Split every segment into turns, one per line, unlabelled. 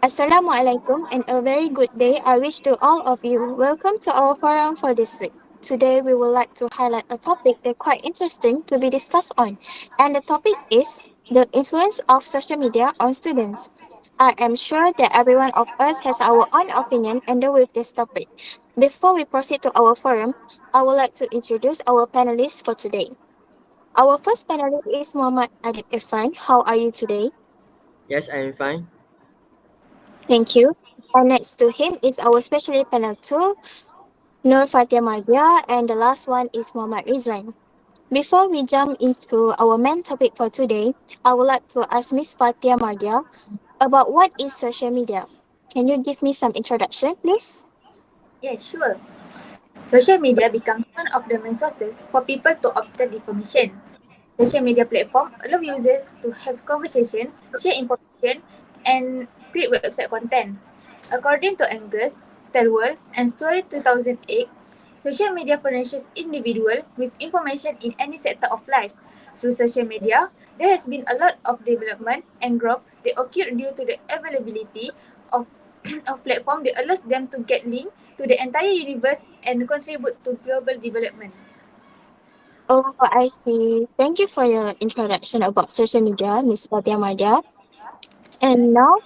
Assalamualaikum and a very good day I wish to all of you. Welcome to our forum for this week. Today we would like to highlight a topic that quite interesting to be discussed on, and the topic is the influence of social media on students. I am sure that every one of us has our own opinion and deal with this topic. Before we proceed to our forum, I would like to introduce our panelists for today. Our first panelist is Muhammad Adib Irfan. How are you today?
Yes, I am fine.
Thank you. And next to him is our specialty panel 2, Nur Fatheeah Mardia, and the last one is Muhammad Ridzwan. Before we jump into our main topic for today, I would like to ask Miss Fatheeah Mardia about what is social media. Can you give me some introduction, please?
Yeah, sure. Social media becomes one of the main sources for people to obtain information. Social media platform allow users to have conversation, share information, and create website content. According to Angus, Telworld, and Story 2008, social media furnishes individual with information in any sector of life. Through social media, there has been a lot of development and growth that occurred due to the availability of of platform that allows them to get link to the entire universe and contribute to global development.
Oh, I see. Thank you for your introduction about social media, Miss Fatheeah Mardia. And now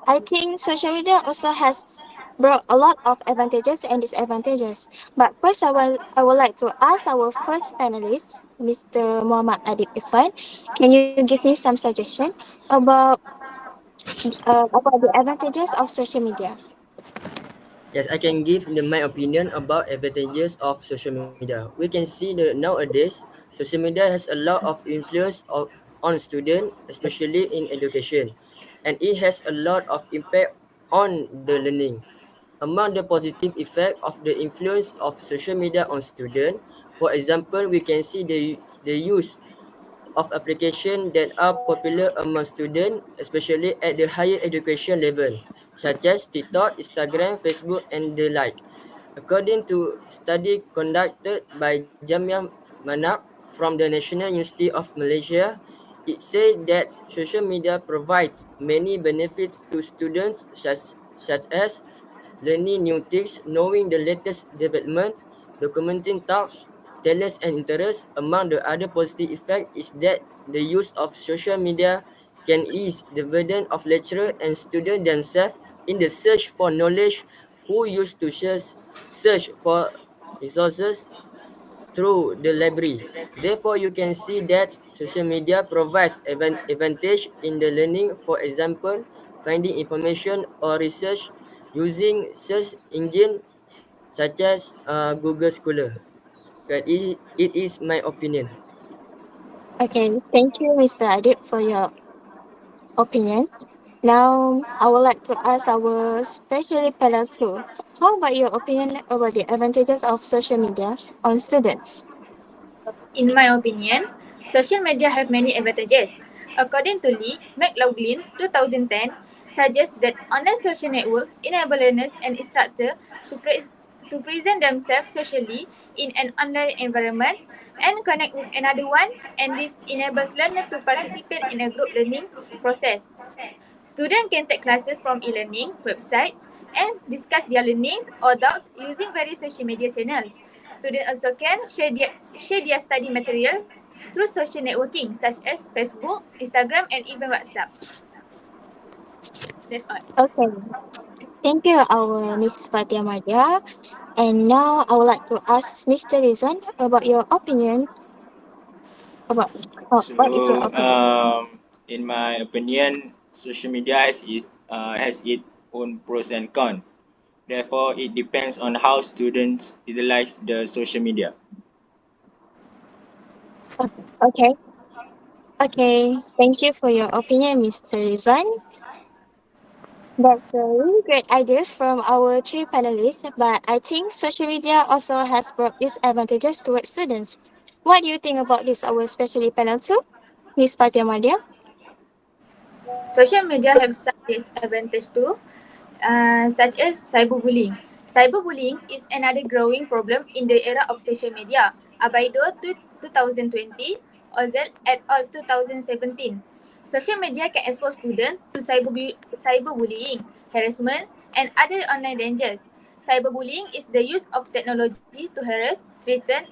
I think social media also has brought a lot of advantages and disadvantages. But first, I would like to ask our first panelist, Mr. Muhammad Adib Irfan, can you give me some suggestion about about the advantages of social media?
Yes, I can give my opinion about advantages of social media. We can see that nowadays social media has a lot of influence on students, especially in education, and it has a lot of impact on the learning. Among the positive effect of the influence of social media on students, for example, we can see the use of applications that are popular among students, especially at the higher education level, such as TikTok, Instagram, Facebook, and the like. According to study conducted by Jamia Manap from the National University of Malaysia, it said that social media provides many benefits to students such as learning new things, knowing the latest developments, documenting tasks, talents and interests. Among the other positive effect is that the use of social media can ease the burden of lecturer and student themselves in the search for knowledge who used to search for resources through the library. Therefore, you can see that social media provides advantage in the learning. For example, finding information or research using search engine such as Google Scholar. But it is my opinion.
Okay, thank you, Mr. Adib, for your opinion. Now, I would like to ask our specialty panel too. How about your opinion about the advantages of social media on students?
In my opinion, social media have many advantages. According to Lee McLaughlin, 2010, suggests that online social networks enable learners and instructors to present themselves socially in an online environment and connect with another one, and this enables learners to participate in a group learning process. Students can take classes from e-learning websites and discuss their learnings or doubts using various social media channels. Students also can share their study materials through social networking such as Facebook, Instagram, and even WhatsApp. That's all.
Okay, thank you, our Miss Fatia Maria. And now I would like to ask Mr. Rizwan about your opinion about what is your
So,
opinion?
in my opinion, social media has its own pros and cons. Therefore, it depends on how students utilize the social media.
Okay, okay. Thank you for your opinion, Mr. Rizwan. That's a really great ideas from our three panelists, but I think social media also has brought disadvantages towards students. What do you think about this, our specialty panel too? Miss Fatia Madia?
Social media have some disadvantages too, such as cyberbullying. Cyberbullying is another growing problem in the era of social media. By 2020, Ozel et al. 2017. Social media can expose students to cyberbullying, harassment, and other online dangers. Cyberbullying is the use of technology to harass, threaten,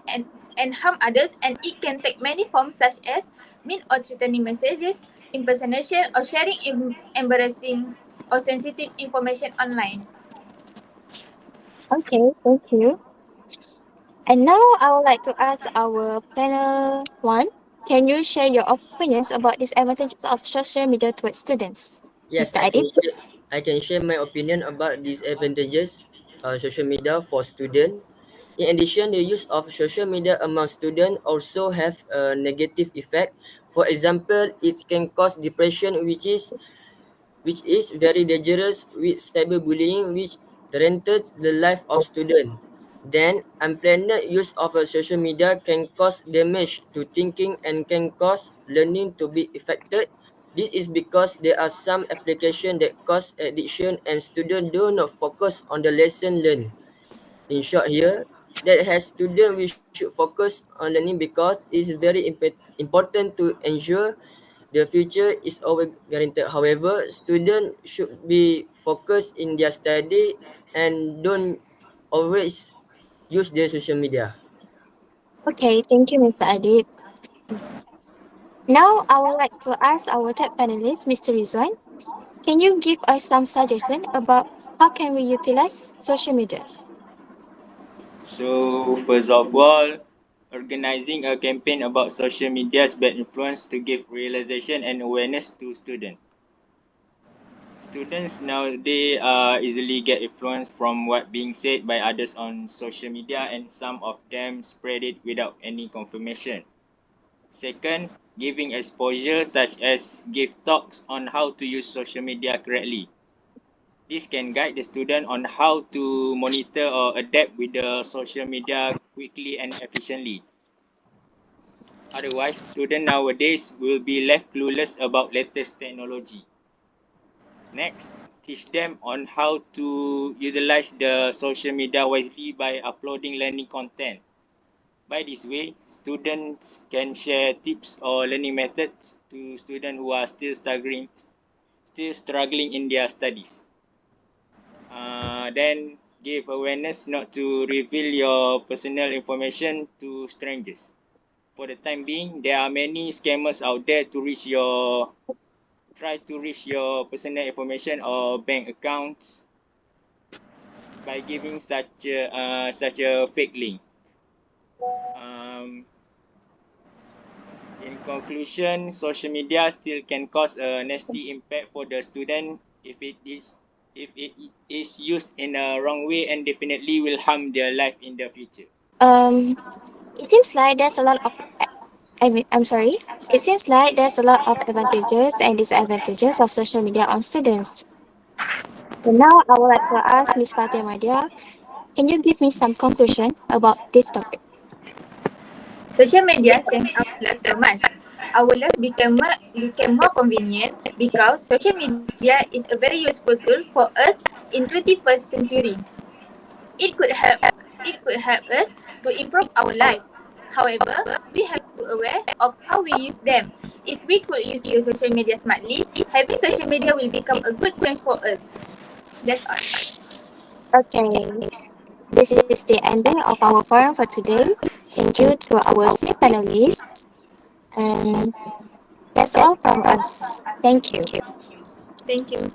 and harm others, and it can take many forms such as mean or threatening messages, impersonation, or sharing embarrassing or sensitive information online.
Okay, thank you. And now I would like to ask our panel one. Can you share your opinions about these advantages of social media towards students?
Yes,
Mr. Adib?
I can share my opinion about these advantages social media for student. In addition, the use of social media among students also have a negative effect. For example, it can cause depression, which is very dangerous with cyberbullying, which threatens the life of student. Then, unplanned use of a social media can cause damage to thinking and can cause learning to be affected. This is because there are some applications that cause addiction and students do not focus on the lesson learned. In short here, that has student we should focus on learning because it's very important to ensure the future is always guaranteed. However, students should be focused in their study and don't always use their social media.
Okay, thank you, Mr. Adib. Now I would like to ask our third panelist, Mr. Ridzwan. Can you give us some suggestion about how can we utilize social media?
So, first of all, organizing a campaign about social media's bad influence to give realization and awareness to students. Students nowadays easily get influenced from what being said by others on social media, and some of them spread it without any confirmation. Second, giving exposure such as give talks on how to use social media correctly. This can guide the student on how to monitor or adapt with the social media quickly and efficiently. Otherwise, students nowadays will be left clueless about latest technology. Next, teach them on how to utilize the social media wisely by uploading learning content. By this way, students can share tips or learning methods to students who are still struggling in their studies. Then give awareness not to reveal your personal information to strangers. For the time being, there are many scammers out there to try to reach your personal information or bank accounts by giving such a fake link. Um, in conclusion, social media still can cause a nasty impact for the student if it is used in a wrong way, and definitely will harm their life in the future.
Um, it seems like there's a lot of I'm sorry. It seems like there's a lot of advantages and disadvantages of social media on students. And now I would like to ask Miss Fatheeah, can you give me some conclusion about this topic?
Social media changed our life so much. Our life became more convenient because social media is a very useful tool for us in 21st century. It could help it could help us to improve our life. However, we have to aware of how we use them. If we could use the social media smartly, having social media will become a good change for us. That's all.
Okay, this is the ending of our forum for today. Thank you to our three panelists, and that's all from us. Thank you.
Thank you.